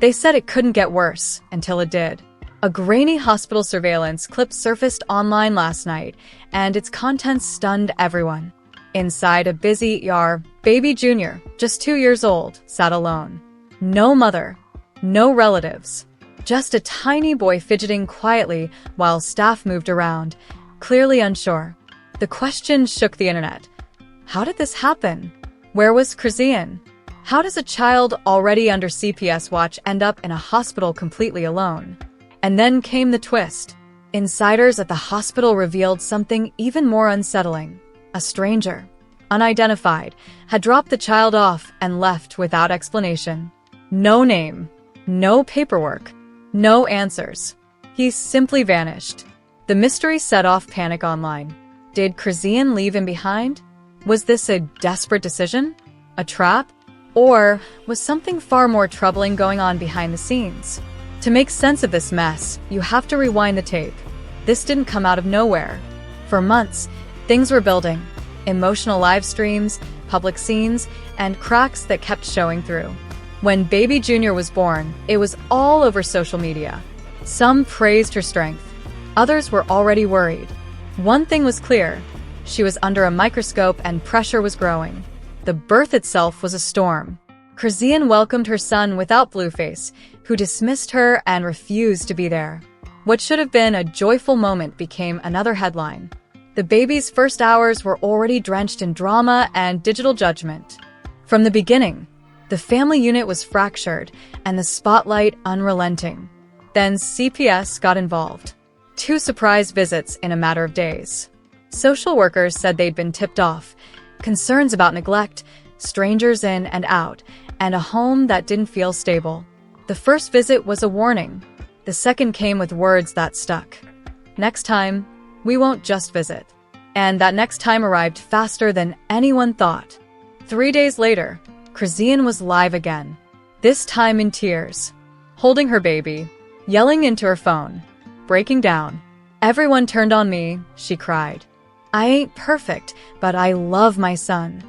They said it couldn't get worse until it did. A grainy hospital surveillance clip surfaced online last night, and its contents stunned everyone. Inside a busy ER, baby Junior, just 2 years old, sat alone. No mother, no relatives, just a tiny boy fidgeting quietly while staff moved around, clearly unsure. The question shook the internet. How did this happen? Where was Chrisean? How does a child already under CPS watch end up in a hospital completely alone? And then came the twist. Insiders at the hospital revealed something even more unsettling. A stranger, unidentified, had dropped the child off and left without explanation. No name, no paperwork, no answers. He simply vanished. The mystery set off panic online. Did Chrisean leave him behind? Was this a desperate decision? A trap? Or was something far more troubling going on behind the scenes? To make sense of this mess, you have to rewind the tape. This didn't come out of nowhere. For months, things were building. Emotional live streams, public scenes, and cracks that kept showing through. When baby Junior was born, it was all over social media. Some praised her strength. Others were already worried. One thing was clear. She was under a microscope and pressure was growing. The birth itself was a storm. Chrisean welcomed her son without Blueface, who dismissed her and refused to be there. What should have been a joyful moment became another headline. The baby's first hours were already drenched in drama and digital judgment. From the beginning, the family unit was fractured and the spotlight unrelenting. Then CPS got involved. 2 surprise visits in a matter of days. Social workers said they'd been tipped off. Concerns about neglect, strangers in and out, and a home that didn't feel stable. The first visit was a warning. The second came with words that stuck. Next time, we won't just visit. And that next time arrived faster than anyone thought. 3 days later, Chrisean was live again. This time in tears, holding her baby, yelling into her phone, breaking down. Everyone turned on me, she cried. I ain't perfect, but I love my son.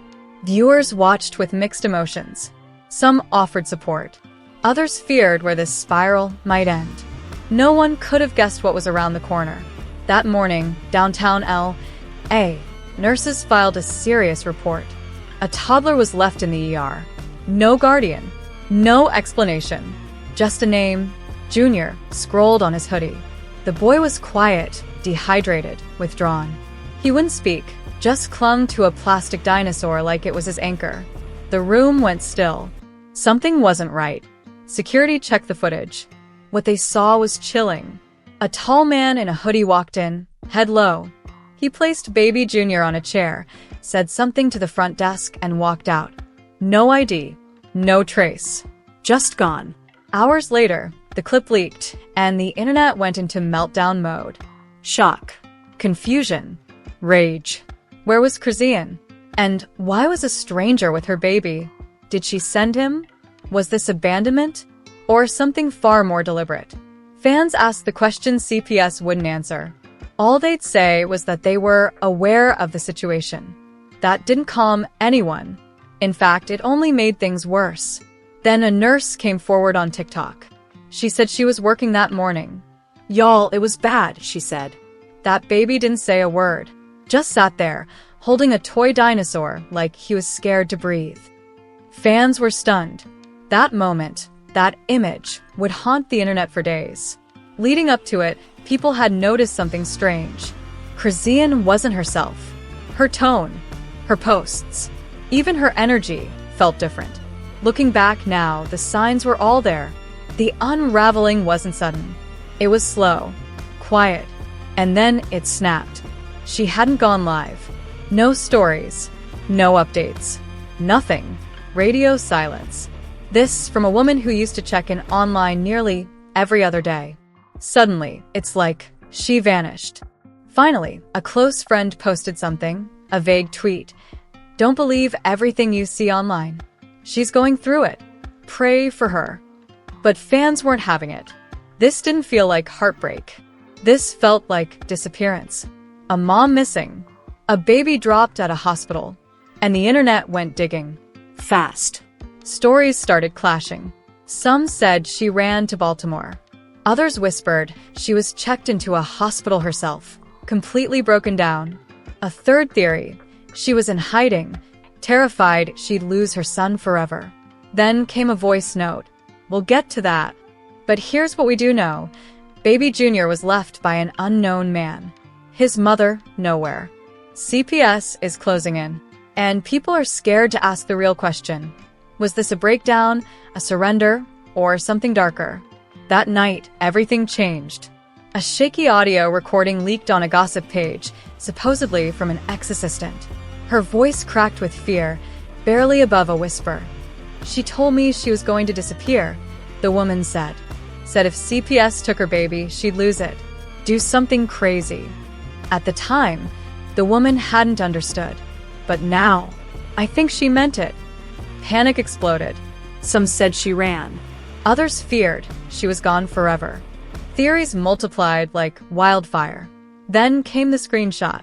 Viewers watched with mixed emotions. Some offered support. Others feared where this spiral might end. No one could have guessed what was around the corner. That morning, downtown L.A., nurses filed a serious report. A toddler was left in the ER. No guardian, no explanation. Just a name, Junior, scrolled on his hoodie. The boy was quiet, dehydrated, withdrawn. He wouldn't speak, just clung to a plastic dinosaur like it was his anchor. The room went still. Something wasn't right. Security checked the footage. What they saw was chilling. A tall man in a hoodie walked in, head low. He placed baby Junior on a chair, said something to the front desk, and walked out. No ID, no trace. Just gone. Hours later, the clip leaked, and the internet went into meltdown mode. Shock, confusion, rage. Where was Chrisean? And why was a stranger with her baby? Did she send him? Was this abandonment? Or something far more deliberate? Fans asked the questions CPS wouldn't answer. All they'd say was that they were aware of the situation. That didn't calm anyone. In fact, it only made things worse. Then a nurse came forward on TikTok. She said she was working that morning. Y'all, it was bad, she said. That baby didn't say a word. Just sat there, holding a toy dinosaur like he was scared to breathe. Fans were stunned. That moment, that image, would haunt the internet for days. Leading up to it, people had noticed something strange. Chrisean wasn't herself. Her tone, her posts, even her energy felt different. Looking back now, the signs were all there. The unraveling wasn't sudden. It was slow, quiet, and then it snapped. She hadn't gone live. No stories, no updates, nothing. Radio silence. This from a woman who used to check in online nearly every other day. Suddenly, it's like she vanished. Finally, a close friend posted something, a vague tweet. Don't believe everything you see online. She's going through it. Pray for her. But fans weren't having it. This didn't feel like heartbreak. This felt like disappearance. A mom missing. A baby dropped at a hospital. And the internet went digging. Fast. Stories started clashing. Some said she ran to Baltimore. Others whispered she was checked into a hospital herself, completely broken down. A third theory, she was in hiding, terrified she'd lose her son forever. Then came a voice note. We'll get to that. But here's what we do know. Baby Junior was left by an unknown man. His mother, nowhere. CPS is closing in, and people are scared to ask the real question. Was this a breakdown, a surrender, or something darker? That night, everything changed. A shaky audio recording leaked on a gossip page, supposedly from an ex-assistant. Her voice cracked with fear, barely above a whisper. She told me she was going to disappear, the woman said. Said if CPS took her baby, she'd lose it. Do something crazy. At the time, the woman hadn't understood. But now, I think she meant it. Panic exploded. Some said she ran. Others feared she was gone forever. Theories multiplied like wildfire. Then came the screenshot.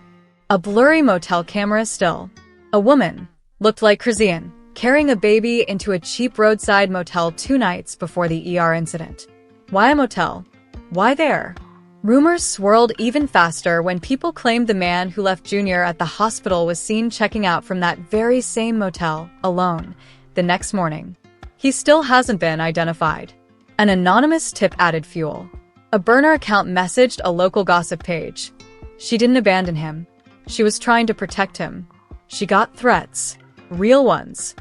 A blurry motel camera still. A woman, looked like Chrisean, carrying a baby into a cheap roadside motel 2 nights before the ER incident. Why a motel? Why there? Rumors swirled even faster when people claimed the man who left Junior at the hospital was seen checking out from that very same motel, alone, the next morning. He still hasn't been identified. An anonymous tip added fuel. A burner account messaged a local gossip page. She didn't abandon him. She was trying to protect him. She got threats. Real ones.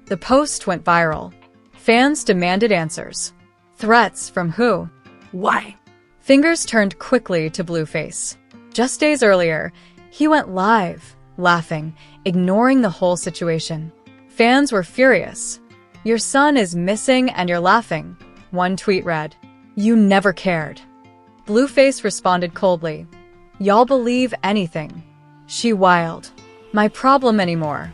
The post went viral. Fans demanded answers. Threats from who? Why? Fingers turned quickly to Blueface. Just days earlier, he went live, laughing, ignoring the whole situation. Fans were furious. Your son is missing and you're laughing, one tweet read. You never cared. Blueface responded coldly. Y'all believe anything. She wailed. My problem anymore.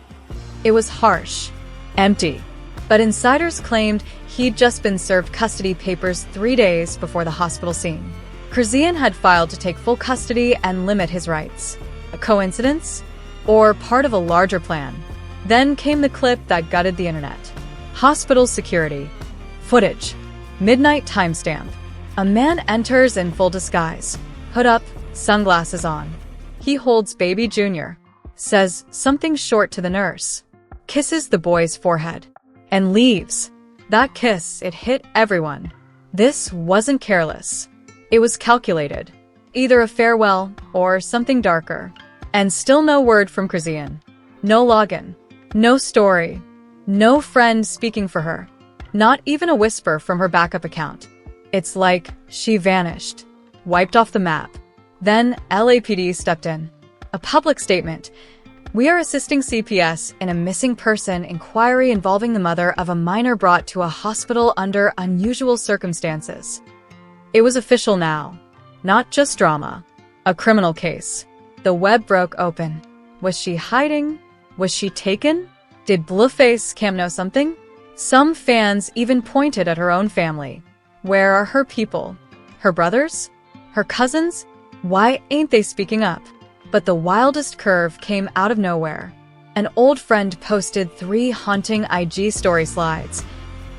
It was harsh. Empty. But insiders claimed he'd just been served custody papers 3 days before the hospital scene. Chrisean had filed to take full custody and limit his rights. A coincidence? Or part of a larger plan? Then came the clip that gutted the internet. Hospital security. Footage. Midnight timestamp. A man enters in full disguise. Hood up, sunglasses on. He holds baby Junior. Says something short to the nurse. Kisses the boy's forehead. And leaves. That kiss, it hit everyone. This wasn't careless. It was calculated. Either a farewell or something darker. And still no word from Chrisean. No login. No story. No friend speaking for her. Not even a whisper from her backup account. It's like she vanished. Wiped off the map. Then LAPD stepped in. A public statement. We are assisting CPS in a missing person inquiry involving the mother of a minor brought to a hospital under unusual circumstances. It was official now. Not just drama. A criminal case. The web broke open. Was she hiding? Was she taken? Did Blueface Cam know something? Some fans even pointed at her own family. Where are her people? Her brothers? Her cousins? Why ain't they speaking up? But the wildest curve came out of nowhere. An old friend posted 3 haunting IG story slides.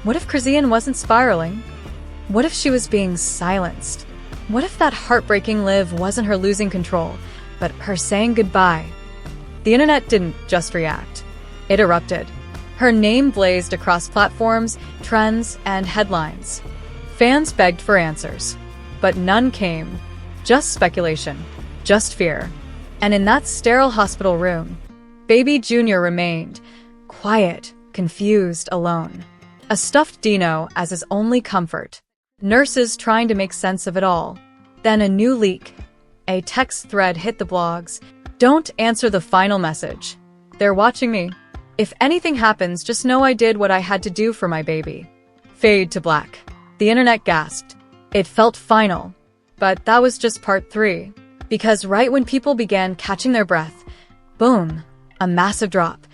What if Chrisean wasn't spiraling? What if she was being silenced? What if that heartbreaking live wasn't her losing control, but her saying goodbye? The internet didn't just react. It erupted. Her name blazed across platforms, trends, and headlines. Fans begged for answers, but none came. Just speculation. Just fear. And in that sterile hospital room, baby Junior remained, quiet, confused, alone. A stuffed Dino as his only comfort. Nurses trying to make sense of it all. Then a new leak. A text thread hit the blogs. Don't answer the final message. They're watching me. If anything happens, just know I did what I had to do for my baby. Fade to black. The internet gasped. It felt final. But that was just part 3. Because right when people began catching their breath, boom, a massive drop.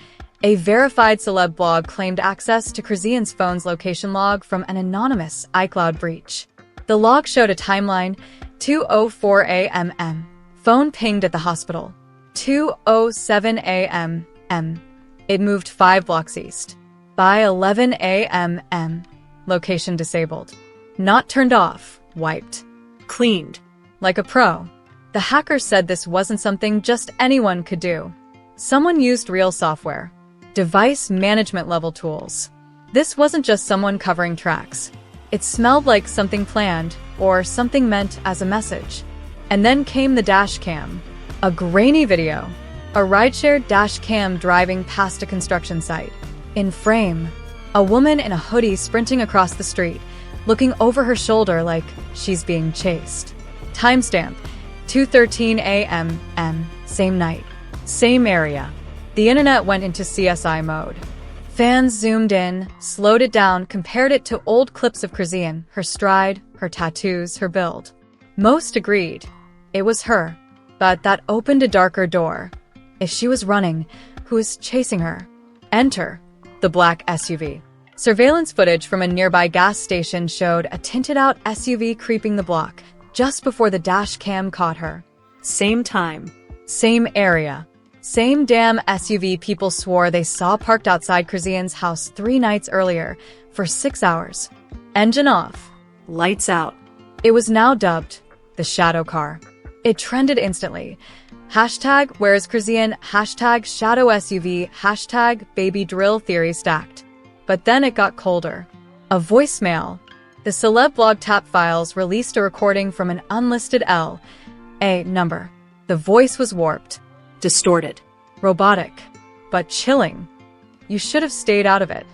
A verified celeb blog claimed access to Chrisean's phone's location log from an anonymous iCloud breach. The log showed a timeline, 2:04 a.m. Phone pinged at the hospital. 2:07 a.m. It moved 5 blocks east. By 11 a.m. location disabled. Not turned off, wiped. Cleaned. Like a pro. The hacker said this wasn't something just anyone could do. Someone used real software. Device management level tools. This wasn't just someone covering tracks. It smelled like something planned, or something meant as a message. And then came the dash cam. A grainy video. A rideshare dash cam driving past a construction site. In frame, a woman in a hoodie sprinting across the street, looking over her shoulder like she's being chased. Timestamp, 2:13 a.m. Same night. Same area. The internet went into CSI mode. Fans zoomed in, slowed it down, compared it to old clips of Chrisean, her stride, her tattoos, her build. Most agreed. It was her. But that opened a darker door. If she was running, who was chasing her? Enter the black SUV. Surveillance footage from a nearby gas station showed a tinted-out SUV creeping the block just before the dash cam caught her. Same time. Same area. Same damn SUV people swore they saw parked outside Chrisean's house 3 nights earlier for 6 hours. Engine off. Lights out. It was now dubbed the shadow car. It trended instantly. Hashtag where's Chrisean, hashtag shadow SUV, hashtag baby drill theory stacked. But then it got colder. A voicemail. The celeb blog Tap Files released a recording from an unlisted L.A. number. The voice was warped. Distorted. Robotic. But chilling. You should have stayed out of it.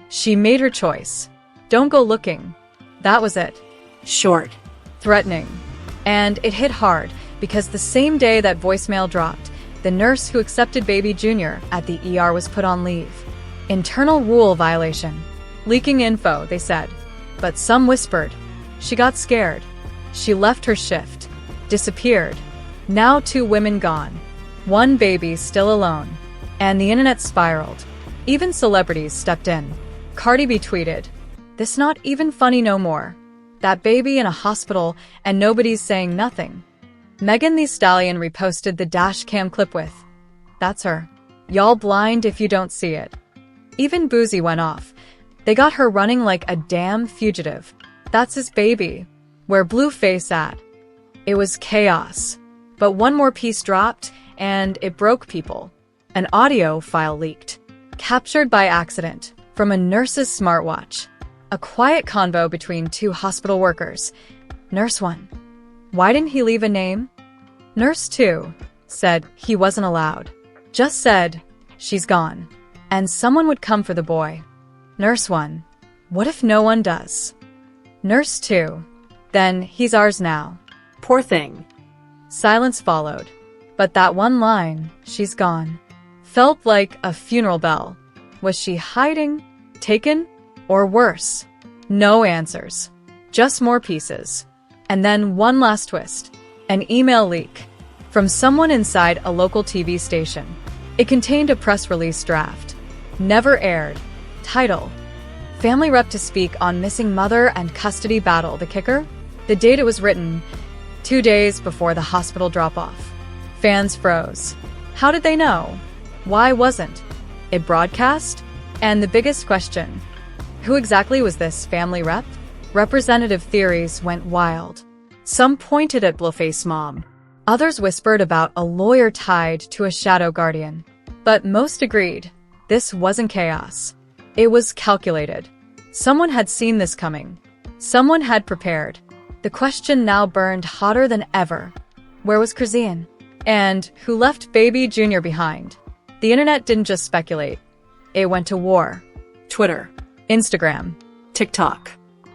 She made her choice. Don't go looking. That was it. Short. Threatening. And it hit hard, because the same day that voicemail dropped, the nurse who accepted baby Junior at the ER was put on leave. Internal rule violation. Leaking info, they said. But some whispered. She got scared. She left her shift. Disappeared. Now 2 women gone. 1 baby still alone. And the internet spiraled. Even celebrities stepped in. Cardi B tweeted, "This not even funny no more. That baby in a hospital and nobody's saying nothing." Megan Thee Stallion reposted the dash cam clip with, "That's her. Y'all blind if you don't see it." Even Boozy went off. They got her running like a damn fugitive. That's his baby. Where Blueface at? It was chaos. But one more piece dropped, and it broke people. An audio file leaked. Captured by accident, from a nurse's smartwatch. A quiet convo between 2 hospital workers. Nurse 1. Why didn't he leave a name? Nurse 2 said he wasn't allowed. Just said, she's gone. And someone would come for the boy. Nurse 1. What if no one does? Nurse 2. Then he's ours now. Poor thing. Silence followed. But that one line, she's gone, felt like a funeral bell. Was she hiding? Taken? Or worse? No answers. Just more pieces. And then one last twist. An email leak. From someone inside a local TV station. It contained a press release draft. Never aired. Title. Family rep to speak on missing mother and custody battle. The kicker? The date it was written, 2 days before the hospital drop-off. Fans froze. How did they know? Why wasn't it broadcast? And the biggest question, who exactly was this family rep? Representative theories went wild. Some pointed at Blueface Mom. Others whispered about a lawyer tied to a shadow guardian. But most agreed, this wasn't chaos. It was calculated. Someone had seen this coming. Someone had prepared. The question now burned hotter than ever. Where was Chrisean? And who left baby Junior behind? The internet didn't just speculate. It went to war. Twitter, Instagram, TikTok.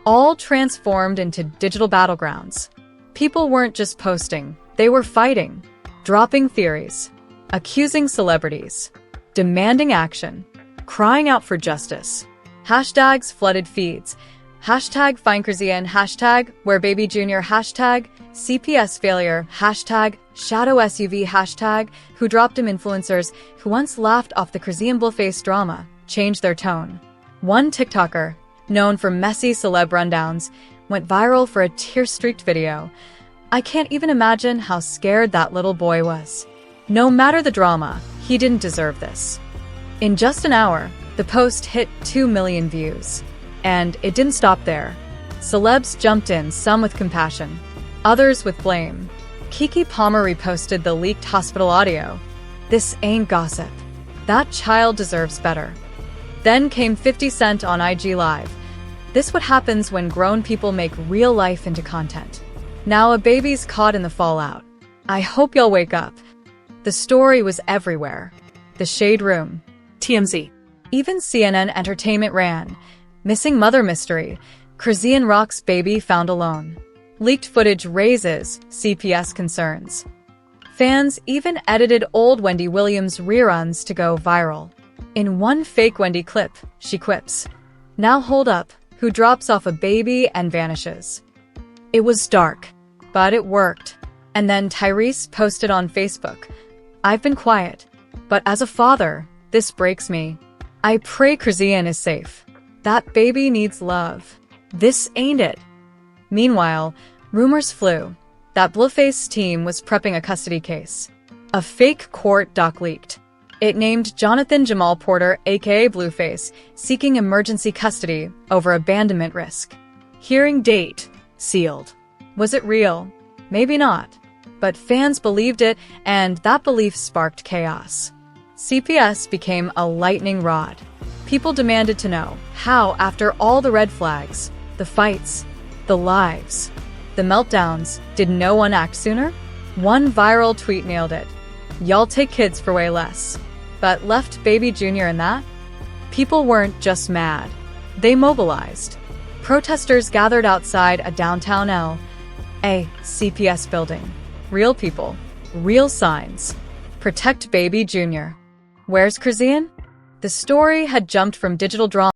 All transformed into digital battlegrounds. People weren't just posting. They were fighting. Dropping theories. Accusing celebrities. Demanding action. Crying out for justice. Hashtags flooded feeds. Hashtag find Chrisean, hashtag where baby Junior, hashtag CPS failure, hashtag shadow SUV, hashtag who dropped him. Influencers who once laughed off the Chrisean Blueface drama changed their tone. One TikToker, known for messy celeb rundowns, went viral for a tear-streaked video. I can't even imagine how scared that little boy was. No matter the drama, he didn't deserve this. In just an hour, the post hit 2 million views. And it didn't stop there. Celebs jumped in, some with compassion, others with blame. Keke Palmer reposted the leaked hospital audio. "This ain't gossip. That child deserves better." Then came 50 Cent on IG Live. "This what happens when grown people make real life into content. Now a baby's caught in the fallout. I hope y'all wake up." The story was everywhere. The Shade Room, TMZ. Even CNN Entertainment ran. Missing mother mystery. Chrisean Rock's baby found alone. Leaked footage raises CPS concerns. Fans even edited old Wendy Williams reruns to go viral. In one fake Wendy clip, she quips, "Now hold up," who drops off a baby and vanishes. It was dark, but it worked. And then Tyrese posted on Facebook, "I've been quiet, but as a father, this breaks me. I pray Chrisean is safe. That baby needs love. This ain't it." Meanwhile, rumors flew that Blueface's team was prepping a custody case. A fake court doc leaked. It named Jonathan Jamal Porter, aka Blueface, seeking emergency custody over abandonment risk. Hearing date sealed. Was it real? Maybe not. But fans believed it, and that belief sparked chaos. CPS became a lightning rod. People demanded to know how, after all the red flags, the fights, the lives, the meltdowns, did no one act sooner? One viral tweet nailed it. "Y'all take kids for way less." But left baby Junior in that? People weren't just mad. They mobilized. Protesters gathered outside a downtown LA CPS building. Real people, real signs. Protect baby Junior. Where's Chrisean? The story had jumped from digital drama